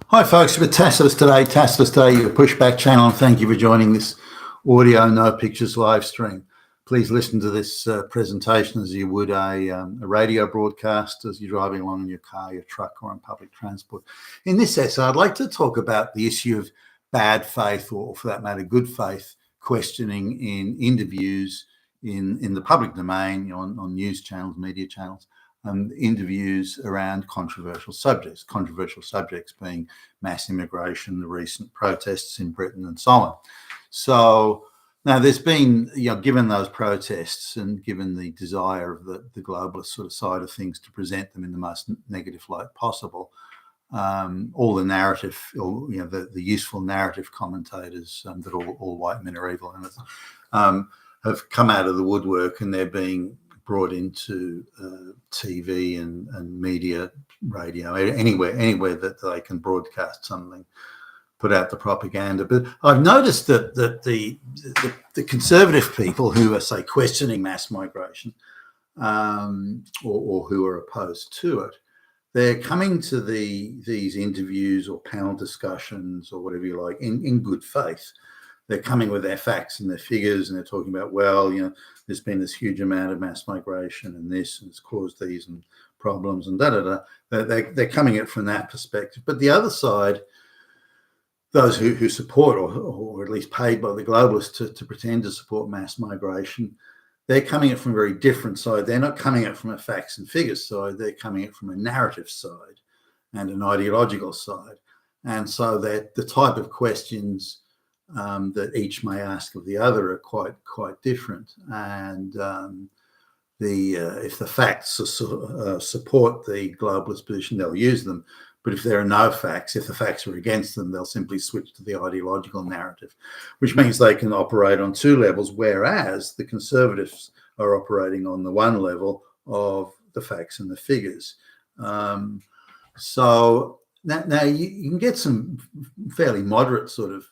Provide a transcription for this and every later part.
Hi folks, we're Tacitus Today, your pushback channel, and thank you for joining this audio no pictures live stream. Please listen to this presentation as you would a radio broadcast as you're driving along in your car, your truck, or on public transport. In this essay, I'd like to talk about the issue of bad faith, or for that matter, good faith questioning in interviews in the public domain, on news channels, media channels. Interviews around controversial subjects being mass immigration, the recent protests in Britain, and so on. So now there's been, given those protests and given the desire of the globalist sort of side of things to present them in the most negative light possible, all the narrative, or the useful narrative commentators that all white men are evil have come out of the woodwork, and they're being brought into TV and media, radio, anywhere that they can broadcast something, put out the propaganda. But I've noticed that the conservative people who are, say, questioning mass migration or who are opposed to it, they're coming to these interviews or panel discussions or whatever you like in good faith. They're coming with their facts and their figures, and they're talking about, there's been this huge amount of mass migration and this, and it's caused these and problems and da-da-da. They're coming at it from that perspective. But the other side, those who support or at least paid by the globalists to pretend to support mass migration, they're coming at it from a very different side. They're not coming at it from a facts and figures side. They're coming at it from a narrative side and an ideological side. And so that the type of questions that each may ask of the other are quite different, and if the facts support the globalist position, they'll use them. But if there are no facts, if the facts are against them, they'll simply switch to the ideological narrative, which means they can operate on two levels, whereas the conservatives are operating on the one level of the facts and the figures. So now you can get some fairly moderate sort of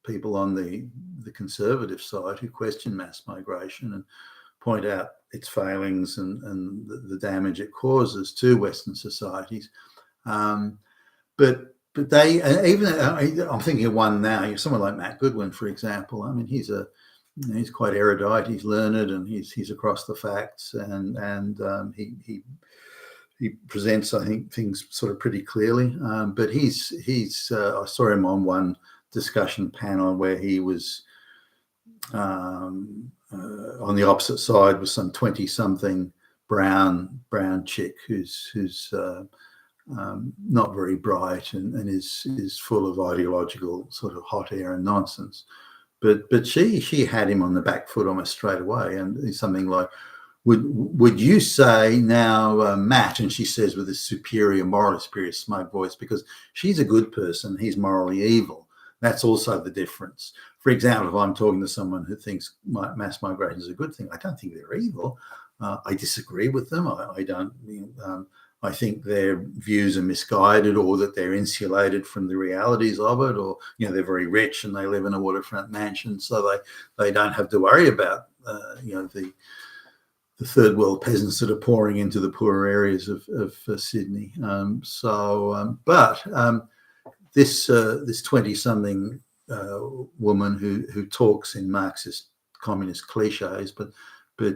people on the conservative side who question mass migration and point out its failings and the damage it causes to Western societies. But they, I'm thinking of one now, someone like Matt Goodwin, for example. I mean, he's quite erudite, he's learned, and he's across the facts, and he presents, I think, things sort of pretty clearly. But I saw him on one discussion panel where he was on the opposite side with some 20-something brown chick who's not very bright and is full of ideological sort of hot air and nonsense. But she had him on the back foot almost straight away, and something like, would you say now, Matt, and she says with this morally superior smug voice, because she's a good person, he's morally evil. That's also the difference. For example, if I'm talking to someone who thinks mass migration is a good thing, I don't think they're evil. I disagree with them. I don't. I think their views are misguided, or that they're insulated from the realities of it, or they're very rich and they live in a waterfront mansion, so they don't have to worry about the third world peasants that are pouring into the poorer areas of Sydney. But this 20-something woman who talks in Marxist communist cliches, but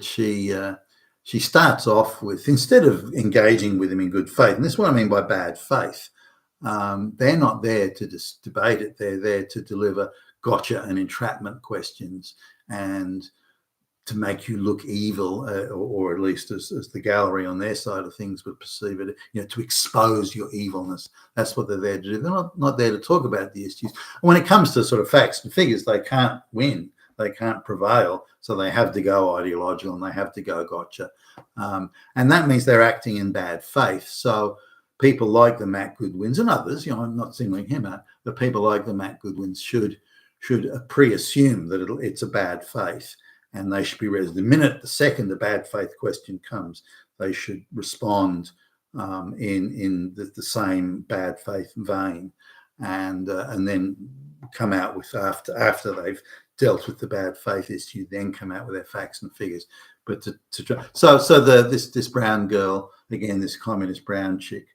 she starts off with, instead of engaging with him in good faith, and this is what I mean by bad faith, they're not there to just debate it. They're there to deliver gotcha and entrapment questions and to make you look evil, or at least as the gallery on their side of things would perceive it, to expose your evilness. That's what they're there to do. They're not there to talk about the issues. When it comes to sort of facts and figures, they can't win. They can't prevail. So they have to go ideological and they have to go gotcha. And that means they're acting in bad faith. So people like the Matt Goodwins and others, I'm not singling him out, but people like the Matt Goodwins should pre-assume that it's a bad faith. And they should be ready. The second the bad faith question comes, they should respond in the same bad faith vein, and then come out with, after they've dealt with the bad faith issue, then come out with their facts and figures. But to try, this brown girl, again, this communist brown chick,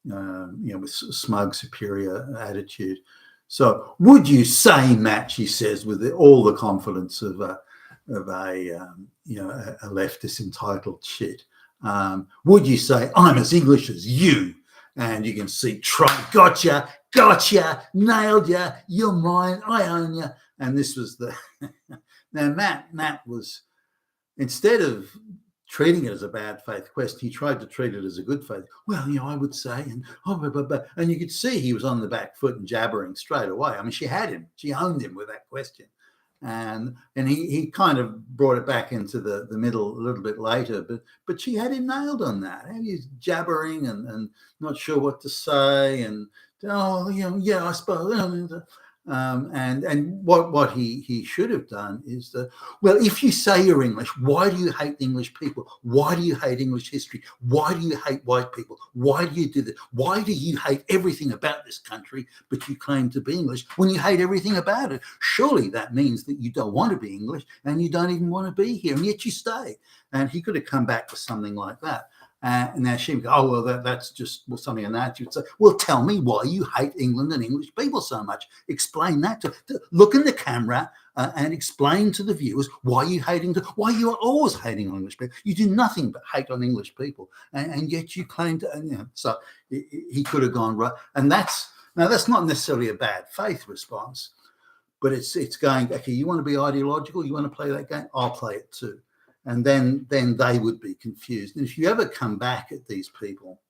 with smug, superior attitude. So, would you say, Matt? She says, with all the confidence of a leftist entitled shit. Would you say I'm as English as you? And you can see Trump, gotcha, nailed ya, you're mine, I own ya. And this was the now Matt was, instead of treating it as a bad faith question, he tried to treat it as a good faith. Well, I would say, and you could see he was on the back foot and jabbering straight away. I mean, she had him, she owned him with that question. And he kind of brought it back into the middle a little bit later, but she had him nailed on that. He was jabbering and not sure what to say, and I suppose. And what he should have done is well, if you say you're English, why do you hate English people? Why do you hate English history? Why do you hate white people? Why do you do that? Why do you hate everything about this country, but you claim to be English when you hate everything about it? Surely that means that you don't want to be English and you don't even want to be here, and yet you stay. And he could have come back with something like that. And now she would go, oh, well, that's just something on that. You'd say, well, tell me why you hate England and English people so much. Explain that. Look in the camera and explain to the viewers why you are always hating on English people. You do nothing but hate on English people, and yet you claim to. So he could have gone right, and that's not necessarily a bad faith response, but it's going, okay, you want to be ideological, you want to play that game, I'll play it too. And then they would be confused. And if you ever come back at these people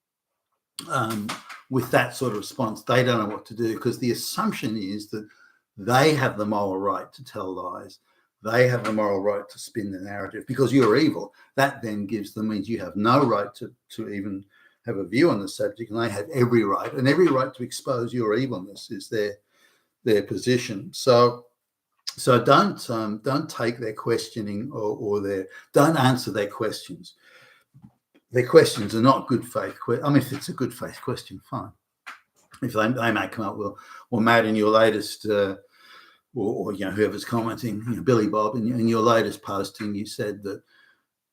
with that sort of response, they don't know what to do, because the assumption is that they have the moral right to tell lies. They have the moral right to spin the narrative because you're evil. That then means you have no right to even have a view on the subject, and they have every right to expose your evilness is their position. So don't take their questioning or don't answer their questions. Their questions are not good faith. I mean, if it's a good faith question, fine. If they may come up, well, Matt, in your latest, or whoever's commenting, Billy Bob, in your latest posting, you said that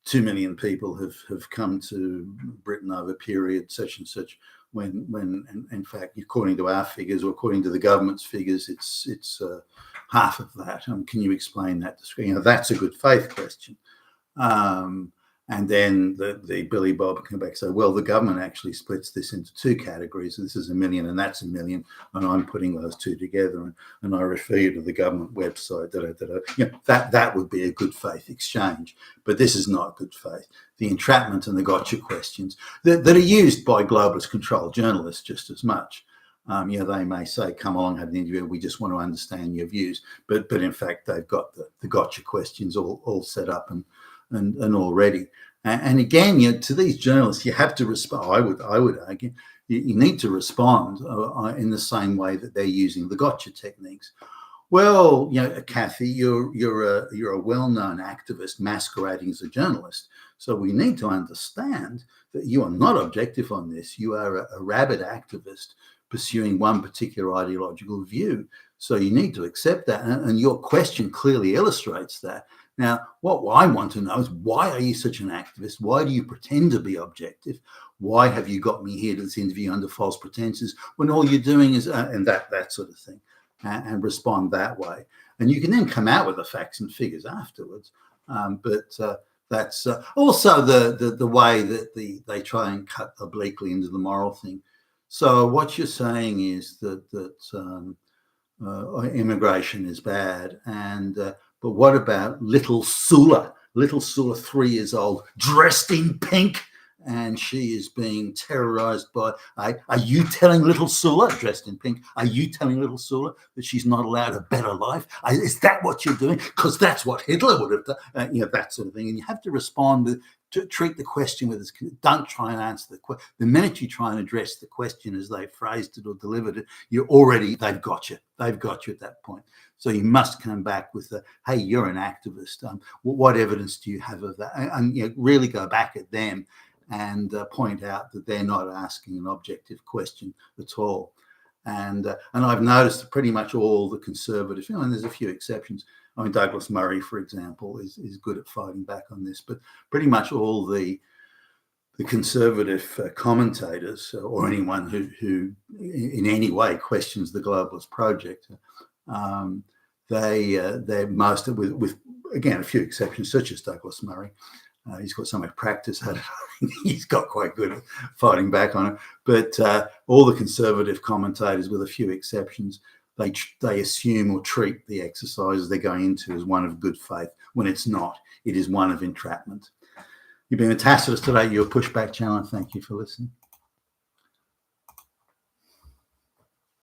2 million people have come to Britain over period such and such. When in fact, according to our figures or according to the government's figures, it's half of that. Can you explain that? That's a good faith question. And then the Billy Bob come back and say, well, the government actually splits this into two categories. This is 1 million and that's 1 million, and I'm putting those two together, and I refer you to the government website. That would be a good faith exchange, but this is not good faith. The entrapment and the gotcha questions that are used by globalist controlled journalists just as much. They may say, come along, have an interview, we just want to understand your views, but in fact they've got the gotcha questions all set up and already. And again, to these journalists, you have to respond. I would argue you need to respond in the same way that they're using the gotcha techniques. Well, Kathy, you're a well-known activist masquerading as a journalist, so we need to understand that you are not objective on this. You are a rabid activist pursuing one particular ideological view. So you need to accept that. And your question clearly illustrates that. Now, what I want to know is, why are you such an activist? Why do you pretend to be objective? Why have you got me here to this interview under false pretenses when all you're doing is, and that sort of thing, and respond that way. And you can then come out with the facts and figures afterwards. But that's also the way that they try and cut obliquely into the moral thing. So what you're saying is that immigration is bad, but what about little Sula? Little Sula, 3 years old, dressed in pink, and she is being terrorized by. Are you telling little Sula, dressed in pink? Are you telling little Sula that she's not allowed a better life? Is that what you're doing? Because that's what Hitler would have done. That sort of thing. And you have to respond to treat the question with. Don't try and answer the question. The minute you try and address the question as they phrased it or delivered it, they've got you. They've got you at that point. So you must come back with hey, you're an activist. What evidence do you have of that? And really go back at them and point out that they're not asking an objective question at all. And I've noticed that pretty much all the conservatives, and there's a few exceptions. I mean, Douglas Murray, for example, is good at fighting back on this, but pretty much all the the conservative commentators or anyone who in any way questions the globalist project, they're most, with again a few exceptions, such as Douglas Murray. He's got so much practice at it. He's got quite good at fighting back on it. But all the conservative commentators, with a few exceptions, they assume or treat the exercises they're going into as one of good faith, when it's not. It is one of entrapment. You've been with Tacitus today, your Pushback Channel. Thank you for listening.